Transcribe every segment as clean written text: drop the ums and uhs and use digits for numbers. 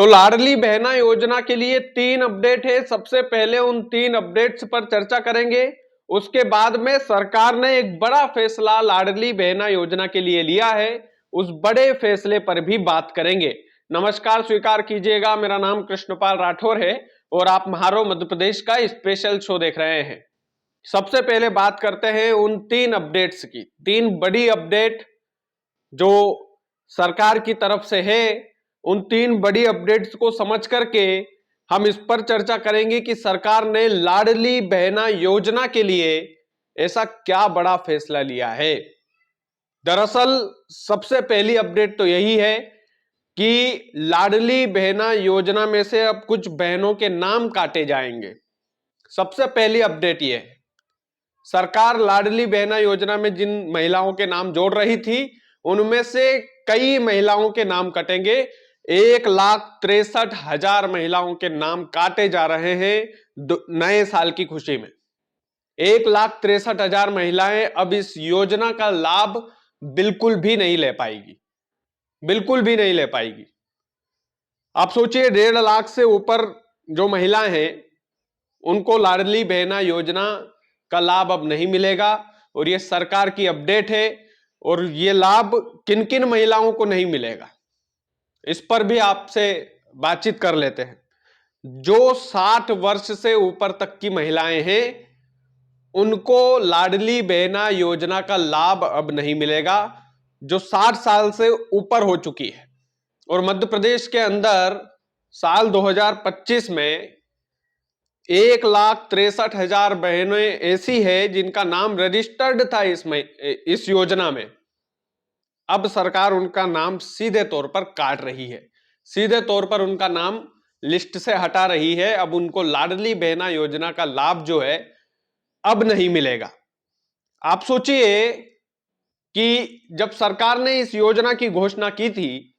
तो लाडली बहना योजना के लिए 3 अपडेट है। सबसे पहले उन 3 अपडेट्स पर चर्चा करेंगे। उसके बाद में सरकार ने एक बड़ा फैसला लाडली बहना योजना के लिए लिया है, उस बड़े फैसले पर भी बात करेंगे। नमस्कार, स्वीकार कीजिएगा, मेरा नाम कृष्णपाल राठौर है और आप महारो मध्य प्रदेश का स्पेशल शो देख रहे हैं। सबसे पहले बात करते हैं उन 3 अपडेट्स की। 3 बड़ी अपडेट जो सरकार की तरफ से है, उन 3 बड़ी अपडेट्स को समझ करके हम इस पर चर्चा करेंगे कि सरकार ने लाडली बहना योजना के लिए ऐसा क्या बड़ा फैसला लिया है। दरअसल सबसे पहली अपडेट तो यही है कि लाडली बहना योजना में से अब कुछ बहनों के नाम काटे जाएंगे। सबसे पहली अपडेट यह है, सरकार लाडली बहना योजना में जिन महिलाओं के नाम जोड़ रही थी उनमें से कई महिलाओं के नाम कटेंगे। 1,63,000 महिलाओं के नाम काटे जा रहे हैं नए साल की खुशी में। 1,63,000 महिलाएं अब इस योजना का लाभ बिल्कुल भी नहीं ले पाएगी, बिल्कुल भी नहीं ले पाएगी। आप सोचिए, 1.5 लाख से ऊपर जो महिलाएं हैं उनको लाडली बहना योजना का लाभ अब नहीं मिलेगा और यह सरकार की अपडेट है। और यह लाभ किन किन महिलाओं को नहीं मिलेगा इस पर भी आपसे बातचीत कर लेते हैं। जो 60 वर्ष से ऊपर तक की महिलाएं हैं उनको लाडली बहना योजना का लाभ अब नहीं मिलेगा, जो 60 साल से ऊपर हो चुकी है। और मध्य प्रदेश के अंदर साल 2025 में 1,63,000 बहनें ऐसी है जिनका नाम रजिस्टर्ड था इस योजना में। अब सरकार उनका नाम सीधे तौर पर काट रही है, सीधे तौर पर उनका नाम लिस्ट से हटा रही है। अब उनको लाडली बहना योजना का लाभ जो है अब नहीं मिलेगा। आप सोचिए कि जब सरकार ने इस योजना की घोषणा की थी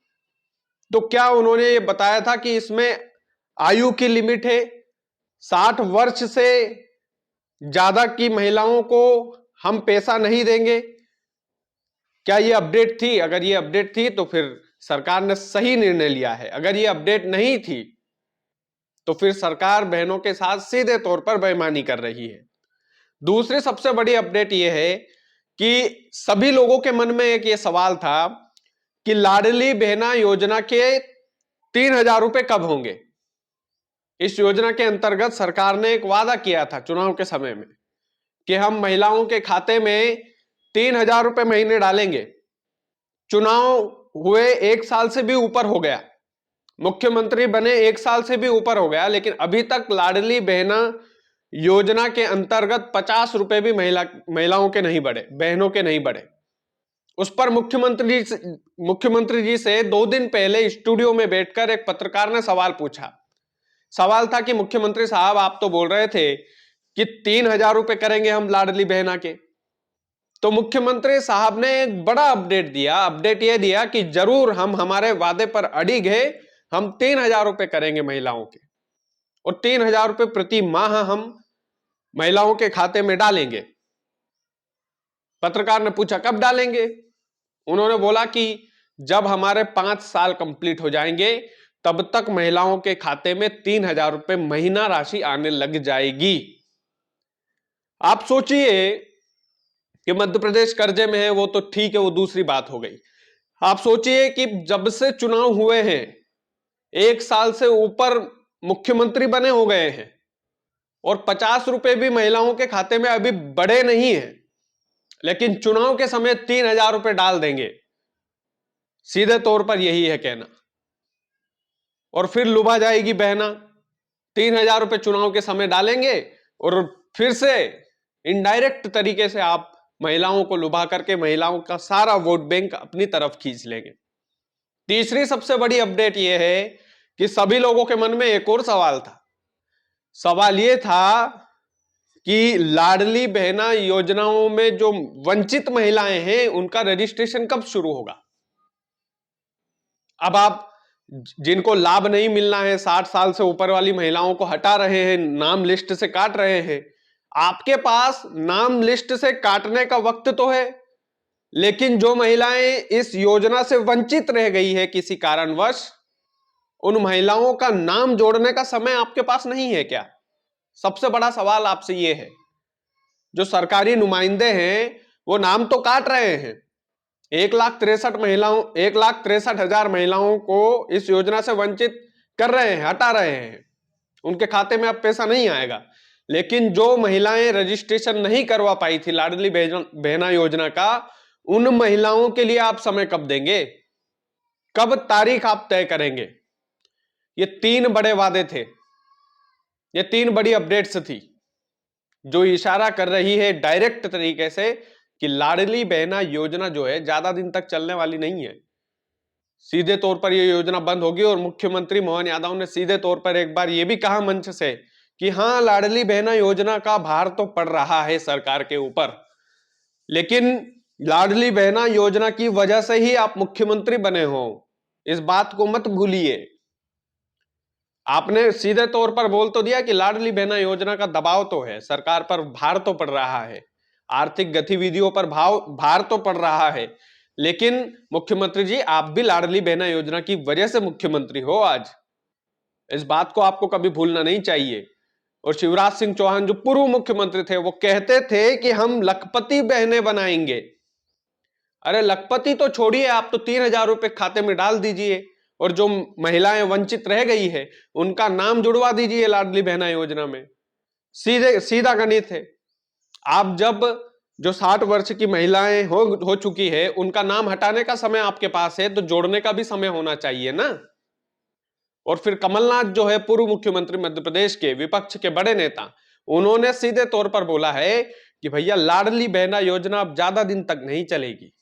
तो क्या उन्होंने ये बताया था कि इसमें आयु की लिमिट है, 60 वर्ष से ज्यादा की महिलाओं को हम पैसा नहीं देंगे? क्या ये अपडेट थी? अगर ये अपडेट थी तो फिर सरकार ने सही निर्णय लिया है। अगर ये अपडेट नहीं थी तो फिर सरकार बहनों के साथ सीधे तौर पर बेईमानी कर रही है। दूसरी सबसे बड़ी अपडेट यह है कि सभी लोगों के मन में एक ये सवाल था कि लाडली बहना योजना के 3,000 रुपए कब होंगे। इस योजना के अंतर्गत सरकार ने एक वादा किया था चुनाव के समय में कि हम महिलाओं के खाते में 3,000 रुपए महीने डालेंगे। चुनाव हुए 1 साल से भी ऊपर हो गया, मुख्यमंत्री बने 1 साल से भी ऊपर हो गया, लेकिन अभी तक लाडली बहना योजना के अंतर्गत 50 रुपए भी महिलाओं के नहीं बढ़े, बहनों के नहीं बढ़े। उस पर मुख्यमंत्री जी से 2 दिन पहले स्टूडियो में बैठकर एक पत्रकार ने सवाल पूछा। सवाल था कि मुख्यमंत्री साहब, आप तो बोल रहे थे कि 3,000 रुपए करेंगे हम लाडली बहना के। तो मुख्यमंत्री साहब ने एक बड़ा अपडेट दिया। अपडेट यह दिया कि जरूर हम हमारे वादे पर अड़िग है, हम 3,000 रुपए करेंगे महिलाओं के और 3,000 रुपए प्रति माह हम महिलाओं के खाते में डालेंगे। पत्रकार ने पूछा कब डालेंगे? उन्होंने बोला कि जब हमारे 5 साल कंप्लीट हो जाएंगे तब तक महिलाओं के खाते में 3,000 रुपए महीना राशि आने लग जाएगी। आप सोचिए कि मध्य प्रदेश कर्जे में है वो तो ठीक है, वो दूसरी बात हो गई। आप सोचिए कि जब से चुनाव हुए हैं 1 साल से ऊपर मुख्यमंत्री बने हो गए हैं और 50 रुपए भी महिलाओं के खाते में अभी बढ़े नहीं है, लेकिन चुनाव के समय 3,000 रुपए डाल देंगे। सीधे तौर पर यही है कहना। और फिर लुभा जाएगी बहना, 3,000 रुपए चुनाव के समय डालेंगे और फिर से इनडायरेक्ट तरीके से आप महिलाओं को लुभा करके महिलाओं का सारा वोट बैंक अपनी तरफ खींच लेंगे। तीसरी सबसे बड़ी अपडेट यह है कि सभी लोगों के मन में एक और सवाल था। सवाल यह था कि लाडली बहना योजनाओं में जो वंचित महिलाएं हैं उनका रजिस्ट्रेशन कब शुरू होगा। अब आप जिनको लाभ नहीं मिलना है, 60 साल से ऊपर वाली महिलाओं को हटा रहे हैं, नाम लिस्ट से काट रहे हैं। आपके पास नाम लिस्ट से काटने का वक्त तो है, लेकिन जो महिलाएं इस योजना से वंचित रह गई है किसी कारणवश, उन महिलाओं का नाम जोड़ने का समय आपके पास नहीं है क्या? सबसे बड़ा सवाल आपसे यह है। जो सरकारी नुमाइंदे हैं वो नाम तो काट रहे हैं, 1,63,000 महिलाओं को इस योजना से वंचित कर रहे हैं, हटा रहे हैं, उनके खाते में अब पैसा नहीं आएगा। लेकिन जो महिलाएं रजिस्ट्रेशन नहीं करवा पाई थी लाडली बहना योजना का, उन महिलाओं के लिए आप समय कब देंगे? कब तारीख आप तय करेंगे? ये 3 बड़े वादे थे, ये 3 बड़ी अपडेट्स थी जो इशारा कर रही है डायरेक्ट तरीके से कि लाडली बहना योजना जो है ज्यादा दिन तक चलने वाली नहीं है। सीधे तौर पर यह योजना बंद होगी और मुख्यमंत्री मोहन यादव ने सीधे तौर पर एक बार यह भी कहा मंच से कि हां, लाडली बहना योजना का भार तो पड़ रहा है सरकार के ऊपर, लेकिन लाडली बहना योजना की वजह से ही आप मुख्यमंत्री बने हो, इस बात को मत भूलिए। आपने सीधे तौर पर बोल तो दिया कि लाडली बहना योजना का दबाव तो है, सरकार पर भार तो पड़ रहा है, आर्थिक गतिविधियों पर भार तो पड़ रहा है, लेकिन मुख्यमंत्री जी आप भी लाडली बहना योजना की वजह से मुख्यमंत्री हो आज, इस बात को आपको कभी भूलना नहीं चाहिए। और शिवराज सिंह चौहान जो पूर्व मुख्यमंत्री थे वो कहते थे कि हम लखपति बहनें बनाएंगे। अरे लखपति तो छोड़िए, आप तो 3,000 रुपए खाते में डाल दीजिए और जो महिलाएं वंचित रह गई है उनका नाम जुड़वा दीजिए लाडली बहना योजना में। सीधा गणित है। आप जब जो 60 वर्ष की महिलाएं हो चुकी है उनका नाम हटाने का समय आपके पास है, तो जोड़ने का भी समय होना चाहिए ना। और फिर कमलनाथ जो है पूर्व मुख्यमंत्री मध्य प्रदेश के, विपक्ष के बड़े नेता, उन्होंने सीधे तौर पर बोला है कि भैया लाडली बहना योजना अब ज्यादा दिन तक नहीं चलेगी।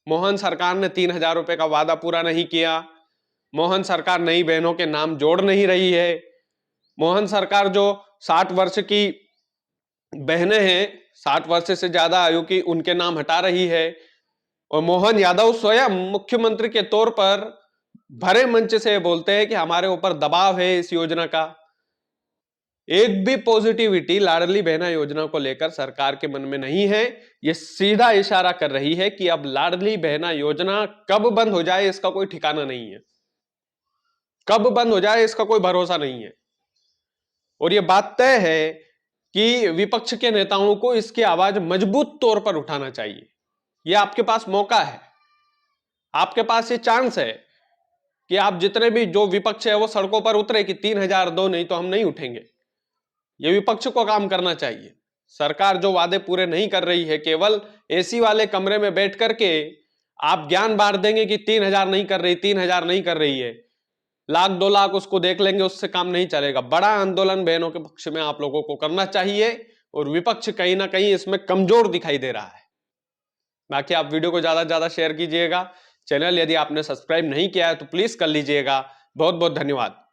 मोहन सरकार ने 3,000 रुपए का वादा पूरा नहीं किया, मोहन सरकार नई बहनों के नाम जोड़ नहीं रही है, मोहन सरकार जो 60 वर्ष की बहनें हैं, 60 वर्ष से ज्यादा आयु की, उनके नाम हटा रही है। और मोहन यादव स्वयं मुख्यमंत्री के तौर पर भरे मंच से बोलते हैं कि हमारे ऊपर दबाव है इस योजना का। एक भी पॉजिटिविटी लाडली बहना योजना को लेकर सरकार के मन में नहीं है। यह सीधा इशारा कर रही है कि अब लाडली बहना योजना कब बंद हो जाए इसका कोई ठिकाना नहीं है, कब बंद हो जाए इसका कोई भरोसा नहीं है। और यह बात तय है कि विपक्ष के नेताओं को इसकी आवाज मजबूत तौर पर उठाना चाहिए। यह आपके पास मौका है, आपके पास ये चांस है कि आप जितने भी जो विपक्ष है वो सड़कों पर उतरे कि 3,000 दो, नहीं तो हम नहीं उठेंगे। ये विपक्ष को काम करना चाहिए। सरकार जो वादे पूरे नहीं कर रही है, केवल एसी वाले कमरे में बैठ करके आप ज्ञान बांट देंगे कि 3,000 नहीं कर रही, 3,000 नहीं कर रही है, 1,00,000 2,00,000 उसको देख लेंगे, उससे काम नहीं चलेगा। बड़ा आंदोलन बहनों के पक्ष में आप लोगों को करना चाहिए और विपक्ष कहीं ना कहीं इसमें कमजोर दिखाई दे रहा है। बाकी आप वीडियो को ज्यादा से ज्यादा शेयर कीजिएगा। चैनल यदि आपने सब्सक्राइब नहीं किया है तो प्लीज कर लीजिएगा। बहुत बहुत धन्यवाद।